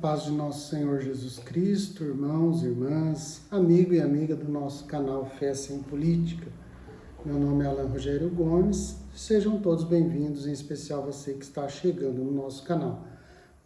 paz de nosso Senhor Jesus Cristo, irmãos e irmãs, amigo e amiga do nosso canal Fé Sem Política. Meu nome é Alan Rogério Gomes, sejam todos bem-vindos, em especial você que está chegando no nosso canal.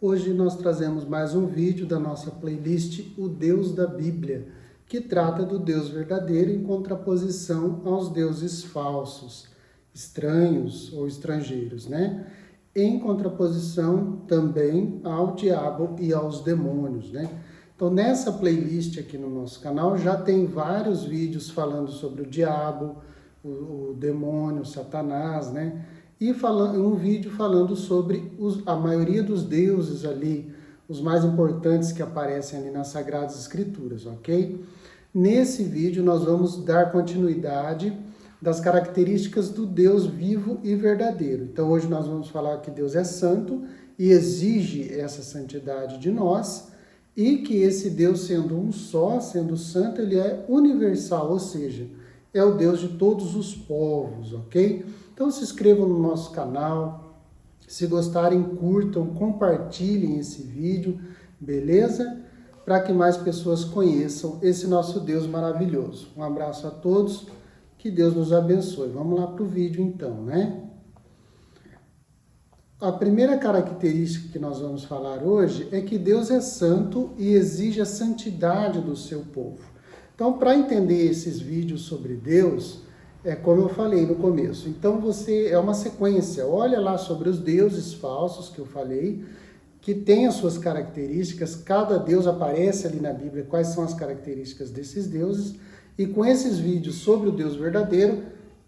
Hoje nós trazemos mais um vídeo da nossa playlist O Deus da Bíblia, que trata do Deus verdadeiro em contraposição aos deuses falsos, estranhos ou estrangeiros, né? Em contraposição também ao diabo e aos demônios, né? Então, nessa playlist aqui no nosso canal já tem vários vídeos falando sobre o diabo, o demônio, Satanás, né? E um vídeo falando sobre a maioria dos deuses ali, os mais importantes que aparecem ali nas Sagradas Escrituras, ok? Nesse vídeo nós vamos dar continuidade das características do Deus vivo e verdadeiro. Então hoje nós vamos falar que Deus é santo e exige essa santidade de nós, e que esse Deus, sendo um só, sendo santo, ele é universal, ou seja, é o Deus de todos os povos, ok? Então se inscrevam no nosso canal, se gostarem, curtam, compartilhem esse vídeo, beleza? Para que mais pessoas conheçam esse nosso Deus maravilhoso. Um abraço a todos. Que Deus nos abençoe. Vamos lá para o vídeo então, né? A primeira característica que nós vamos falar hoje é que Deus é santo e exige a santidade do seu povo. Então, para entender esses vídeos sobre Deus, é como eu falei no começo. Então, é uma sequência. Olha lá sobre os deuses falsos que eu falei, que tem as suas características. Cada deus aparece ali na Bíblia, quais são as características desses deuses. E com esses vídeos sobre o Deus verdadeiro,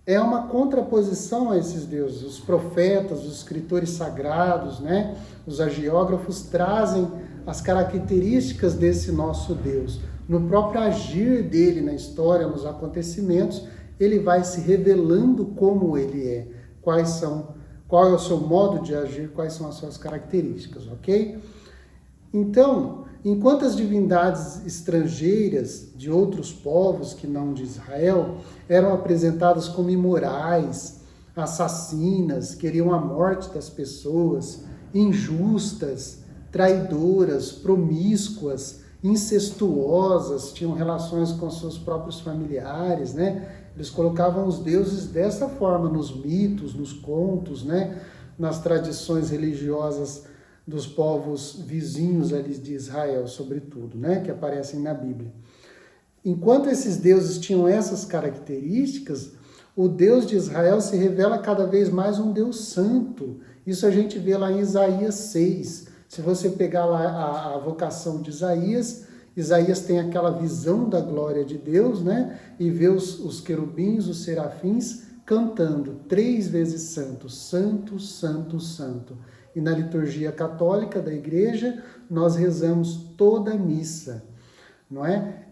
é uma contraposição a esses deuses. Os profetas, os escritores sagrados, né? Os agiógrafos trazem as características desse nosso Deus. No próprio agir dele na história, nos acontecimentos, ele vai se revelando como ele é, qual é o seu modo de agir, quais são as suas características, ok? Então, enquanto as divindades estrangeiras de outros povos que não de Israel eram apresentadas como imorais, assassinas, queriam a morte das pessoas, injustas, traidoras, promíscuas, incestuosas, tinham relações com seus próprios familiares, né? Eles colocavam os deuses dessa forma nos mitos, nos contos, né? Nas tradições religiosas dos povos vizinhos ali de Israel, sobretudo, né, que aparecem na Bíblia. Enquanto esses deuses tinham essas características, o Deus de Israel se revela cada vez mais um Deus santo. Isso a gente vê lá em Isaías 6. Se você pegar lá a vocação de Isaías, Isaías tem aquela visão da glória de Deus, né, e vê os querubins, os serafins, cantando 3 vezes santo, santo, santo, santo. E na liturgia católica da igreja, nós rezamos toda a missa, não é?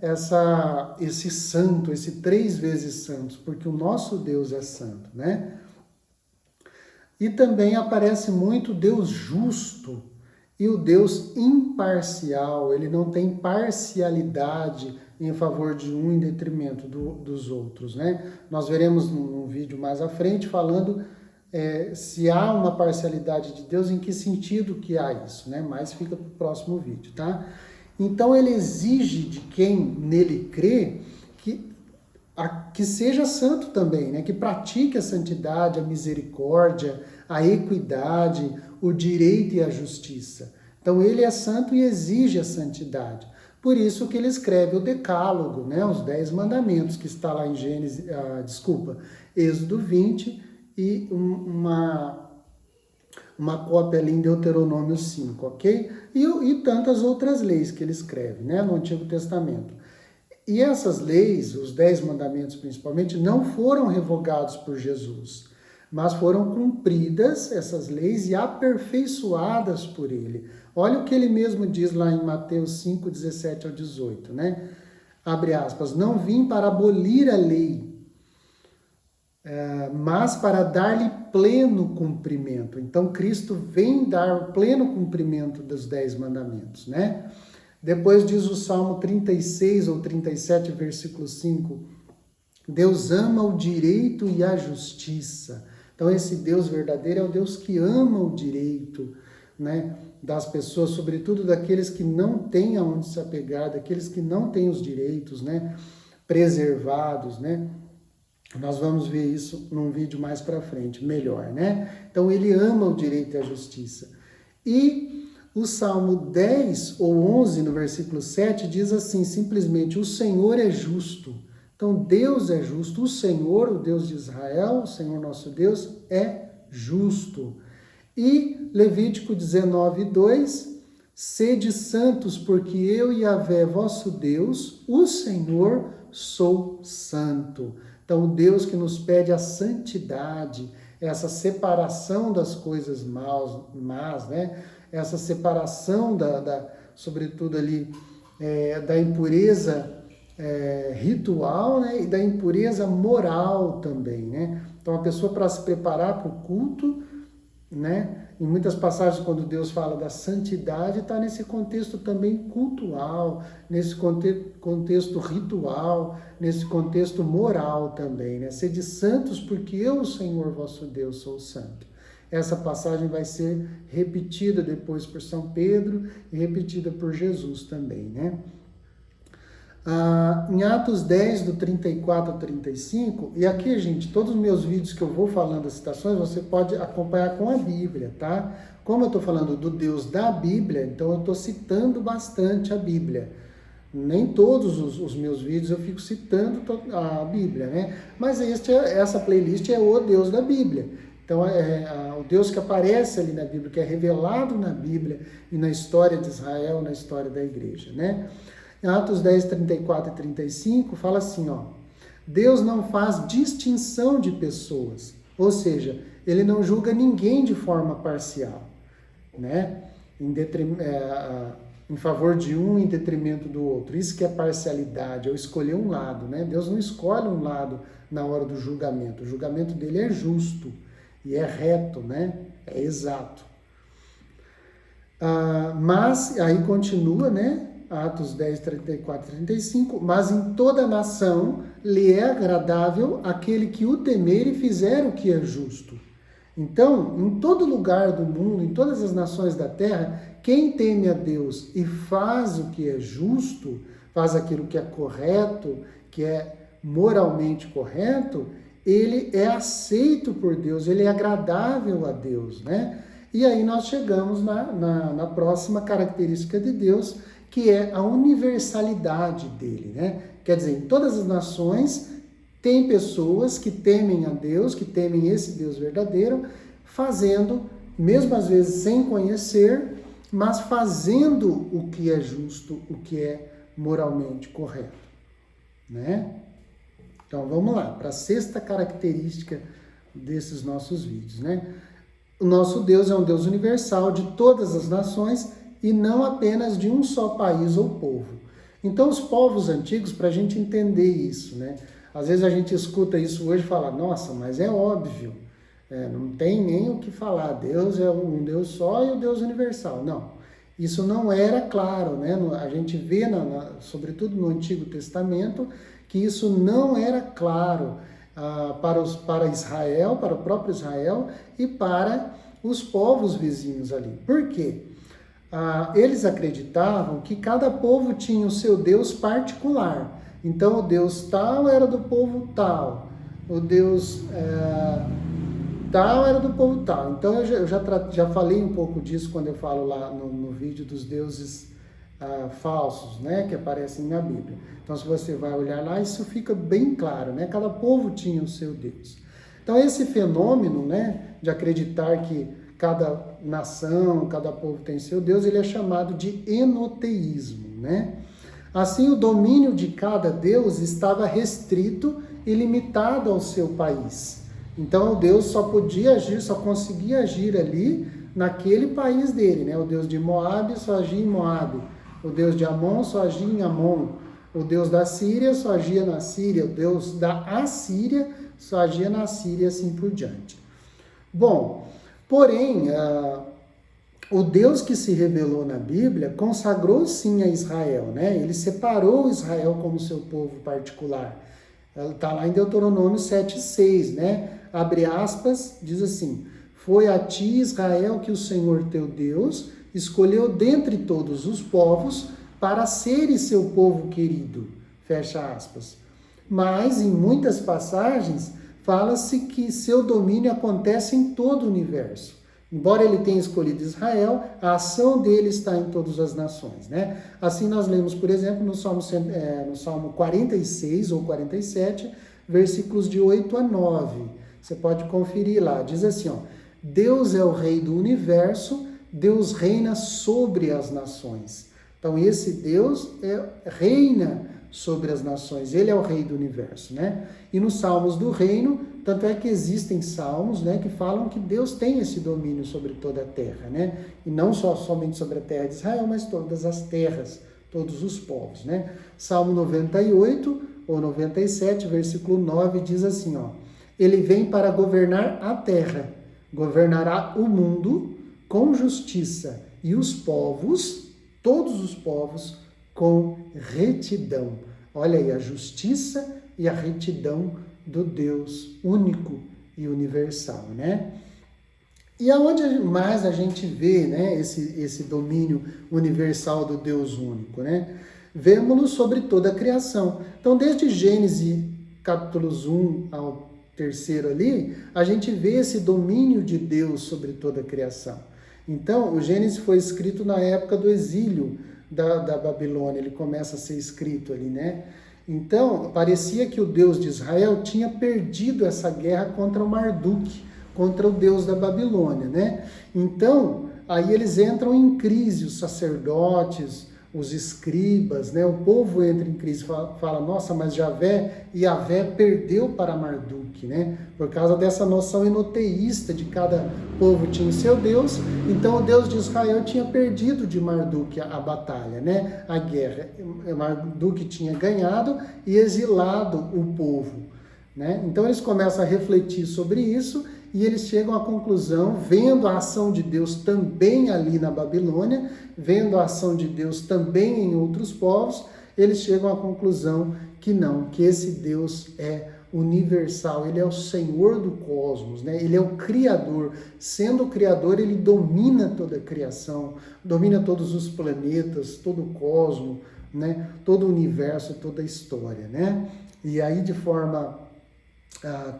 Esse santo, esse 3 vezes santo, porque o nosso Deus é santo, né? E também aparece muito o Deus justo e o Deus imparcial. Ele não tem parcialidade em favor de um em detrimento dos outros, né? Nós veremos num vídeo mais à frente falando se há uma parcialidade de Deus, em que sentido que há isso, né? Mas fica para o próximo vídeo, tá? Então ele exige de quem nele crê que seja santo também, né? Que pratique a santidade, a misericórdia, a equidade, o direito e a justiça. Então ele é santo e exige a santidade. Por isso que ele escreve o Decálogo, né? Os 10 mandamentos, que está lá em Êxodo 20, e uma cópia ali em Deuteronômio 5, ok? E tantas outras leis que ele escreve, né, no Antigo Testamento. E essas leis, os 10 mandamentos principalmente, não foram revogados por Jesus, mas foram cumpridas, essas leis, e aperfeiçoadas por ele. Olha o que ele mesmo diz lá em Mateus 5, 17 ao 18, né? Abre aspas, não vim para abolir a lei, mas para dar-lhe pleno cumprimento. Então, Cristo vem dar o pleno cumprimento dos 10 mandamentos, né? Depois diz o Salmo 36 ou 37, versículo 5, Deus ama o direito e a justiça. Então, esse Deus verdadeiro é o Deus que ama o direito, né, das pessoas, sobretudo daqueles que não têm aonde se apegar, daqueles que não têm os direitos, né, preservados, né? Nós vamos ver isso num vídeo mais para frente, melhor, né? Então ele ama o direito e a justiça. E o Salmo 10 ou 11, no versículo 7, diz assim, simplesmente, o Senhor é justo. Então Deus é justo, o Senhor, o Deus de Israel, o Senhor nosso Deus, é justo. E Levítico 19, 2, sede santos, porque eu, Yahvé, vosso Deus, o Senhor, sou santo. Então, o Deus que nos pede a santidade, essa separação das coisas más, né? Essa separação, sobretudo ali, da impureza ritual, né? E da impureza moral também, né? Então, a pessoa, para se preparar para o culto, né? Em muitas passagens, quando Deus fala da santidade, está nesse contexto também cultural, nesse contexto ritual, nesse contexto moral também, né? Sede santos, porque eu, o Senhor vosso Deus, sou santo. Essa passagem vai ser repetida depois por São Pedro e repetida por Jesus também, né? Em Atos 10, do 34 ao 35, e aqui, gente, todos os meus vídeos que eu vou falando as citações, você pode acompanhar com a Bíblia, tá? Como eu estou falando do Deus da Bíblia, então eu estou citando bastante a Bíblia. Nem todos os meus vídeos eu fico citando a Bíblia, né? Mas essa playlist é o Deus da Bíblia. Então, o Deus que aparece ali na Bíblia, que é revelado na Bíblia e na história de Israel, na história da igreja, né? Em Atos 10, 34 e 35, fala assim, ó, Deus não faz distinção de pessoas, ou seja, ele não julga ninguém de forma parcial, né? Em favor de um em detrimento do outro. Isso que é parcialidade, é escolher um lado, né? Deus não escolhe um lado na hora do julgamento. O julgamento dele é justo e é reto, né? É exato. Mas, aí continua, né? Atos 10, 34 e 35, mas em toda nação lhe é agradável aquele que o temer e fizer o que é justo. Então, em todo lugar do mundo, em todas as nações da terra, quem teme a Deus e faz o que é justo, faz aquilo que é correto, que é moralmente correto, ele é aceito por Deus, ele é agradável a Deus, né? E aí nós chegamos na próxima característica de Deus, que é a universalidade dele, né? Quer dizer, em todas as nações tem pessoas que temem a Deus, que temem esse Deus verdadeiro, fazendo, mesmo às vezes sem conhecer, mas fazendo o que é justo, o que é moralmente correto, né? Então vamos lá, para a sexta característica desses nossos vídeos, né? O nosso Deus é um Deus universal de todas as nações e não apenas de um só país ou povo. Então, os povos antigos, para a gente entender isso, né? Às vezes a gente escuta isso hoje e fala, nossa, mas é óbvio, não tem nem o que falar, Deus é um Deus só e o Deus universal. Não, isso não era claro, né? A gente vê, sobretudo no Antigo Testamento, que isso não era claro para Israel, para o próprio Israel e para os povos vizinhos ali. Por quê? Eles acreditavam que cada povo tinha o seu Deus particular. Então, o Deus tal era do povo tal, o Deus tal era do povo tal. Então, eu já falei um pouco disso quando eu falo lá no vídeo dos deuses falsos, né, que aparecem na Bíblia. Então, se você vai olhar lá, isso fica bem claro, né? Cada povo tinha o seu Deus. Então, esse fenômeno, né, de acreditar que cada nação, cada povo tem seu Deus, ele é chamado de enoteísmo, né? Assim, o domínio de cada Deus estava restrito e limitado ao seu país. Então, o Deus só podia agir, só conseguia agir ali naquele país dele, né? O Deus de Moabe só agia em Moabe, o Deus de Amon só agia em Amon, o Deus da Síria só agia na Síria, o Deus da Assíria só agia na Síria, assim por diante. Bom, porém, o Deus que se revelou na Bíblia consagrou sim a Israel, né? Ele separou Israel como seu povo particular. Está lá em Deuteronômio 7,6, né? Abre aspas, diz assim, foi a ti, Israel, que o Senhor teu Deus escolheu dentre todos os povos para seres seu povo querido. Fecha aspas. Mas, em muitas passagens, fala-se que seu domínio acontece em todo o universo. Embora ele tenha escolhido Israel, a ação dele está em todas as nações, né? Assim nós lemos, por exemplo, no Salmo 46 ou 47, versículos de 8 a 9. Você pode conferir lá. Diz assim, ó: Deus é o Rei do universo, Deus reina sobre as nações. Então esse Deus reina sobre as nações, ele é o Rei do universo, né? E nos Salmos do Reino, tanto é que existem salmos, né, que falam que Deus tem esse domínio sobre toda a terra, né? E não somente sobre a terra de Israel, mas todas as terras, todos os povos, né? Salmo 98 ou 97, versículo 9, diz assim, ó: Ele vem para governar a terra, governará o mundo com justiça e os povos, todos os povos, com retidão. Olha aí a justiça e a retidão do Deus único e universal, né? E aonde mais a gente vê, né, esse domínio universal do Deus único, né? Vemos-lo sobre toda a criação. Então, desde Gênesis capítulos 1 ao 3 ali, a gente vê esse domínio de Deus sobre toda a criação. Então, o Gênesis foi escrito na época do exílio da Babilônia, ele começa a ser escrito ali, né? Então, parecia que o Deus de Israel tinha perdido essa guerra contra o Marduk, contra o Deus da Babilônia, né? Então, aí eles entram em crise, os sacerdotes, os escribas, né? O povo entra em crise, fala, nossa, mas Yahvé perdeu para Marduk, né? Por causa dessa noção enoteísta de cada povo tinha seu Deus, então o Deus de Israel tinha perdido de Marduk a batalha, né? A guerra. Marduk tinha ganhado e exilado o povo, né? Então eles começam a refletir sobre isso e eles chegam à conclusão, vendo a ação de Deus também ali na Babilônia, vendo a ação de Deus também em outros povos, eles chegam à conclusão que não, que esse Deus é universal, ele é o Senhor do cosmos, né? Ele é o Criador. Sendo o Criador, ele domina toda a criação, domina todos os planetas, todo o cosmos, né? Todo o universo, toda a história, né? E aí de forma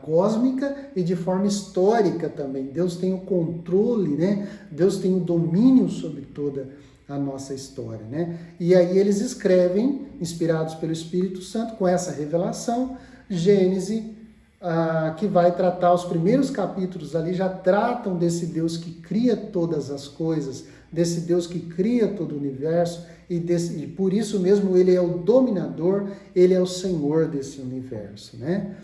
cósmica e de forma histórica também. Deus tem o controle, né? Deus tem o domínio sobre toda a nossa história, né? E aí eles escrevem, inspirados pelo Espírito Santo, com essa revelação, Gênesis, que vai tratar os primeiros capítulos ali, já tratam desse Deus que cria todas as coisas, desse Deus que cria todo o universo, e por isso mesmo ele é o dominador, ele é o Senhor desse universo, né?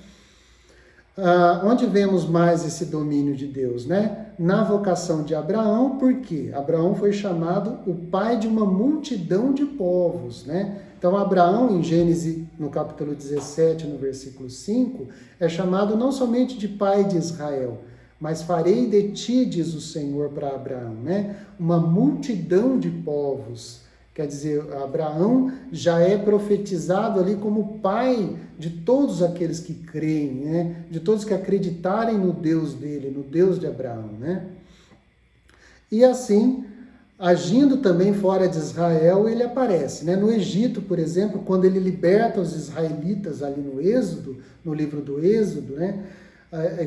Onde vemos mais esse domínio de Deus, né? Na vocação de Abraão, porque Abraão foi chamado o pai de uma multidão de povos, né? Então, Abraão, em Gênesis, no capítulo 17, no versículo 5, é chamado não somente de pai de Israel, mas farei de ti, diz o Senhor para Abraão, né? Uma multidão de povos. Quer dizer, Abraão já é profetizado ali como pai de todos aqueles que creem, né? De todos que acreditarem no Deus dele, no Deus de Abraão, né? E assim, agindo também fora de Israel, ele aparece, né? No Egito, por exemplo, quando ele liberta os israelitas ali no Êxodo, no livro do Êxodo, né?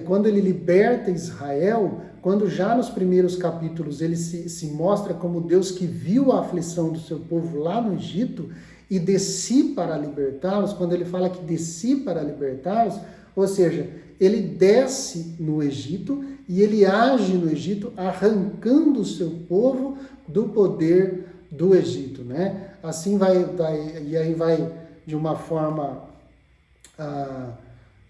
Quando ele liberta Israel, quando já nos primeiros capítulos ele se mostra como Deus que viu a aflição do seu povo lá no Egito e desci para libertá-los, quando ele fala que desci para libertá-los, ou seja, ele desce no Egito e ele age no Egito arrancando o seu povo do poder do Egito, né? Assim e aí vai de uma forma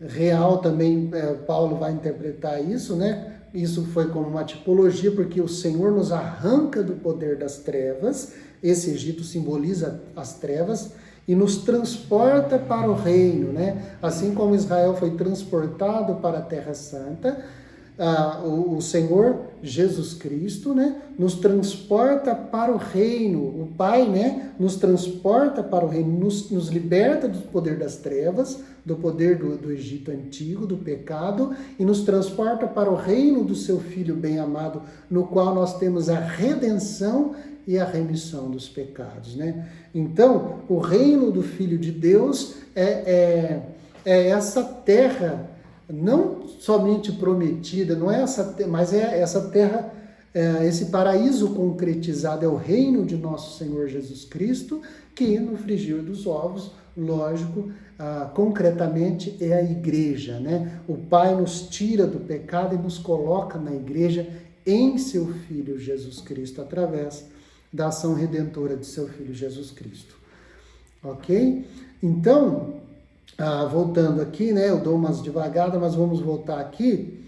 real também, Paulo vai interpretar isso, né? Isso foi como uma tipologia, porque o Senhor nos arranca do poder das trevas, esse Egito simboliza as trevas, e nos transporta para o reino, né? Assim como Israel foi transportado para a Terra Santa, o Senhor Jesus Cristo, né, nos transporta para o reino. O Pai, né, nos transporta para o reino, nos liberta do poder das trevas, do poder do Egito antigo, do pecado, e nos transporta para o reino do seu Filho bem-amado, no qual nós temos a redenção e a remissão dos pecados, né? Então, o reino do Filho de Deus é essa terra, não somente prometida, não é essa, mas é essa terra, esse paraíso concretizado, é o reino de nosso Senhor Jesus Cristo, que no frigir dos ovos, lógico, concretamente é a igreja, né? O Pai nos tira do pecado e nos coloca na igreja em seu Filho Jesus Cristo, através da ação redentora de seu Filho Jesus Cristo. Ok? Então, voltando aqui, né? Eu dou umas devagadas, mas vamos voltar aqui.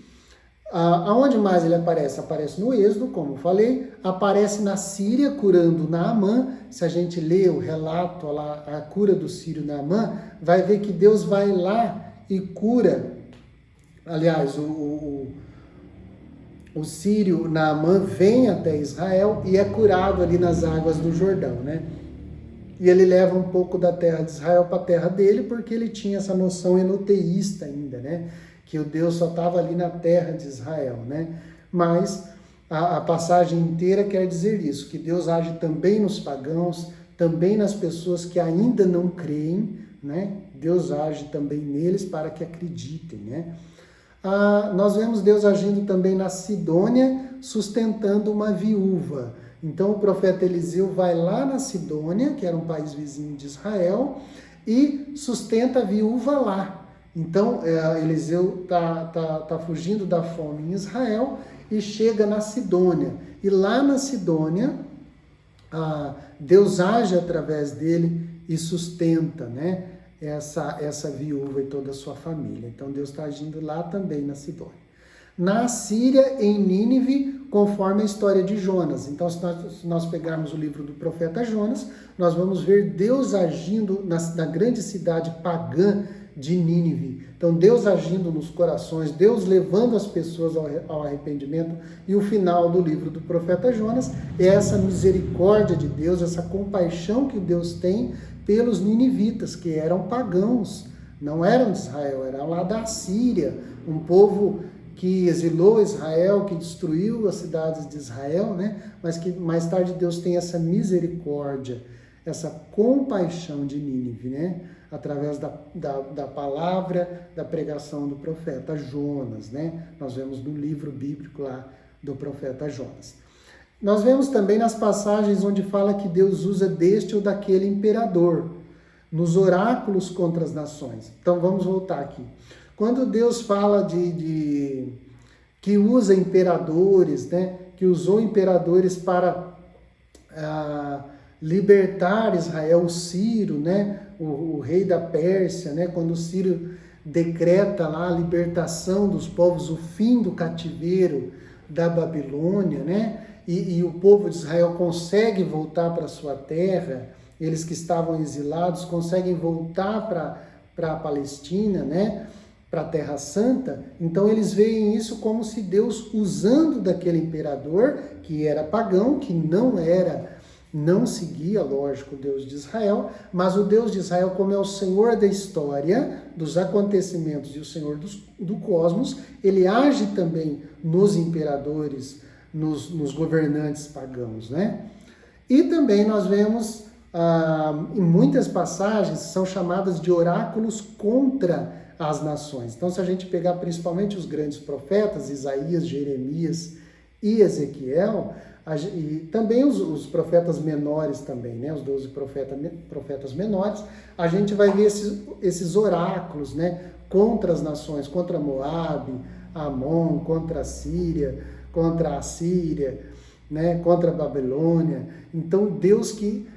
Aonde mais ele aparece? Aparece no Êxodo, como eu falei, aparece na Síria, curando Naamã. Se a gente lê o relato, a cura do sírio Naamã, vai ver que Deus vai lá e cura. Aliás, o sírio Naamã vem até Israel e é curado ali nas águas do Jordão, né? E ele leva um pouco da terra de Israel para a terra dele, porque ele tinha essa noção enoteísta ainda, né? Que o Deus só estava ali na terra de Israel, né? Mas a passagem inteira quer dizer isso, que Deus age também nos pagãos, também nas pessoas que ainda não creem, né? Deus age também neles para que acreditem, né? Nós vemos Deus agindo também na Sidônia, sustentando uma viúva. Então o profeta Eliseu vai lá na Sidônia, que era um país vizinho de Israel, e sustenta a viúva lá. Então Eliseu está fugindo da fome em Israel e chega na Sidônia. E lá na Sidônia, Deus age através dele e sustenta, né? Essa viúva e toda a sua família. Então Deus está agindo lá também na Sidônia. Na Síria, em Nínive, conforme a história de Jonas. Então, se nós pegarmos o livro do profeta Jonas, nós vamos ver Deus agindo na grande cidade pagã de Nínive. Então, Deus agindo nos corações, Deus levando as pessoas ao arrependimento. E o final do livro do profeta Jonas é essa misericórdia de Deus, essa compaixão que Deus tem pelos ninivitas, que eram pagãos, não eram de Israel, eram lá da Síria, um povo que exilou Israel, que destruiu as cidades de Israel, né? Mas que mais tarde Deus tem essa misericórdia, essa compaixão de Nínive, né? Através da palavra, da pregação do profeta Jonas, né? Nós vemos no livro bíblico lá do profeta Jonas. Nós vemos também nas passagens onde fala que Deus usa deste ou daquele imperador, nos oráculos contra as nações. Então vamos voltar aqui. Quando Deus fala que usa imperadores, né, que usou imperadores para libertar Israel, o Ciro, né, o rei da Pérsia, né, quando o Ciro decreta lá a libertação dos povos, o fim do cativeiro da Babilônia, né, e o povo de Israel consegue voltar para a sua terra, eles que estavam exilados conseguem voltar para a Palestina, né, para a Terra Santa. Então eles veem isso como se Deus, usando daquele imperador que era pagão, que não seguia, lógico, o Deus de Israel, mas o Deus de Israel, como é o Senhor da história, dos acontecimentos e o Senhor do cosmos, ele age também nos imperadores, nos governantes pagãos, né? E também nós vemos em muitas passagens são chamadas de oráculos contra as nações. Então, se a gente pegar principalmente os grandes profetas, Isaías, Jeremias e Ezequiel, e também os profetas menores também, né? Os 12 profetas menores, a gente vai ver esses oráculos, né? Contra as nações, contra Moabe, Amon, contra a Síria, contra a Síria, né? Contra a Babilônia. Então, Deus que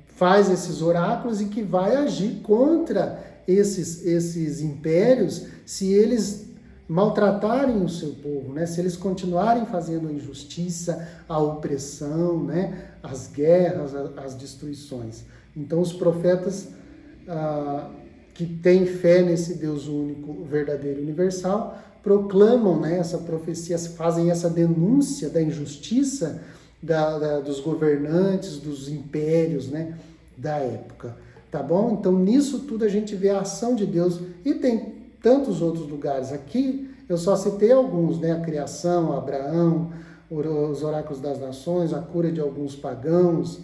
faz esses oráculos e que vai agir contra esses impérios se eles maltratarem o seu povo, né? Se eles continuarem fazendo a injustiça, a opressão, né? As guerras, as destruições. Então os profetas que têm fé nesse Deus único, verdadeiro e universal, proclamam, né, essa profecia, fazem essa denúncia da injustiça dos governantes, dos impérios, né, da época, tá bom? Então, nisso tudo a gente vê a ação de Deus, e tem tantos outros lugares. Aqui eu só citei alguns, né, a criação, Abraão, os oráculos das nações, a cura de alguns pagãos,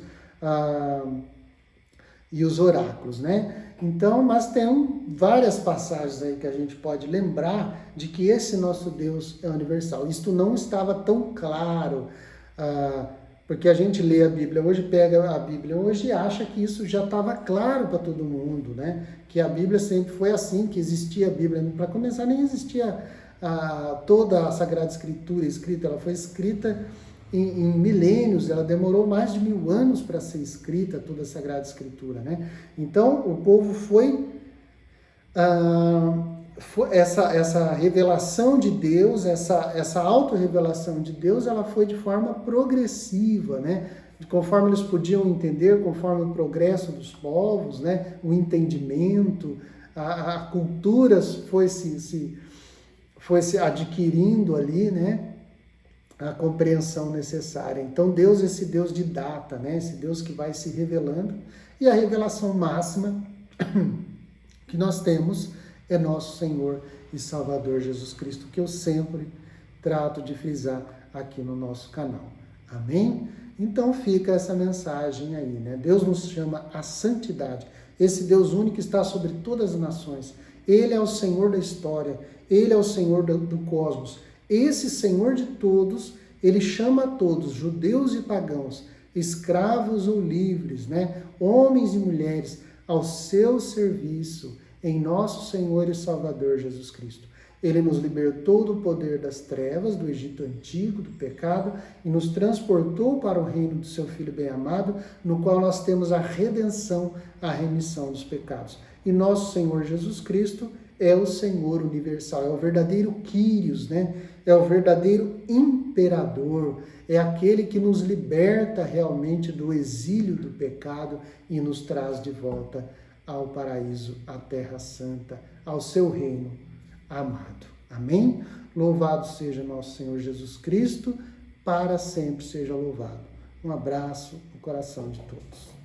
e os oráculos, né? Então, mas tem várias passagens aí que a gente pode lembrar de que esse nosso Deus é universal. Isto não estava tão claro, porque a gente lê a Bíblia hoje, pega a Bíblia hoje e acha que isso já estava claro para todo mundo, né? Que a Bíblia sempre foi assim, que existia a Bíblia. Para começar, nem existia toda a Sagrada Escritura escrita, ela foi escrita em milênios, ela demorou mais de 1000 anos para ser escrita, toda a Sagrada Escritura, né? Então, o povo foi essa revelação de Deus, essa autorrevelação de Deus, ela foi de forma progressiva, né? Conforme eles podiam entender, conforme o progresso dos povos, né? O entendimento, a cultura foi se adquirindo ali, né? A compreensão necessária. Então, Deus é esse Deus de data, né? Esse Deus que vai se revelando, e a revelação máxima que nós temos é nosso Senhor e Salvador Jesus Cristo, que eu sempre trato de frisar aqui no nosso canal. Amém? Então fica essa mensagem aí, né? Deus nos chama à santidade. Esse Deus único está sobre todas as nações. Ele é o Senhor da história. Ele é o Senhor do cosmos. Esse Senhor de todos, ele chama a todos, judeus e pagãos, escravos ou livres, né? Homens e mulheres, ao seu serviço, em nosso Senhor e Salvador Jesus Cristo. Ele nos libertou do poder das trevas, do Egito antigo, do pecado, e nos transportou para o reino do seu Filho bem-amado, no qual nós temos a redenção, a remissão dos pecados. E nosso Senhor Jesus Cristo é o Senhor universal, é o verdadeiro Quírios, né? É o verdadeiro imperador, é aquele que nos liberta realmente do exílio do pecado e nos traz de volta ao paraíso, à terra santa, ao seu reino amado. Amém? Louvado seja nosso Senhor Jesus Cristo, para sempre seja louvado. Um abraço no coração de todos.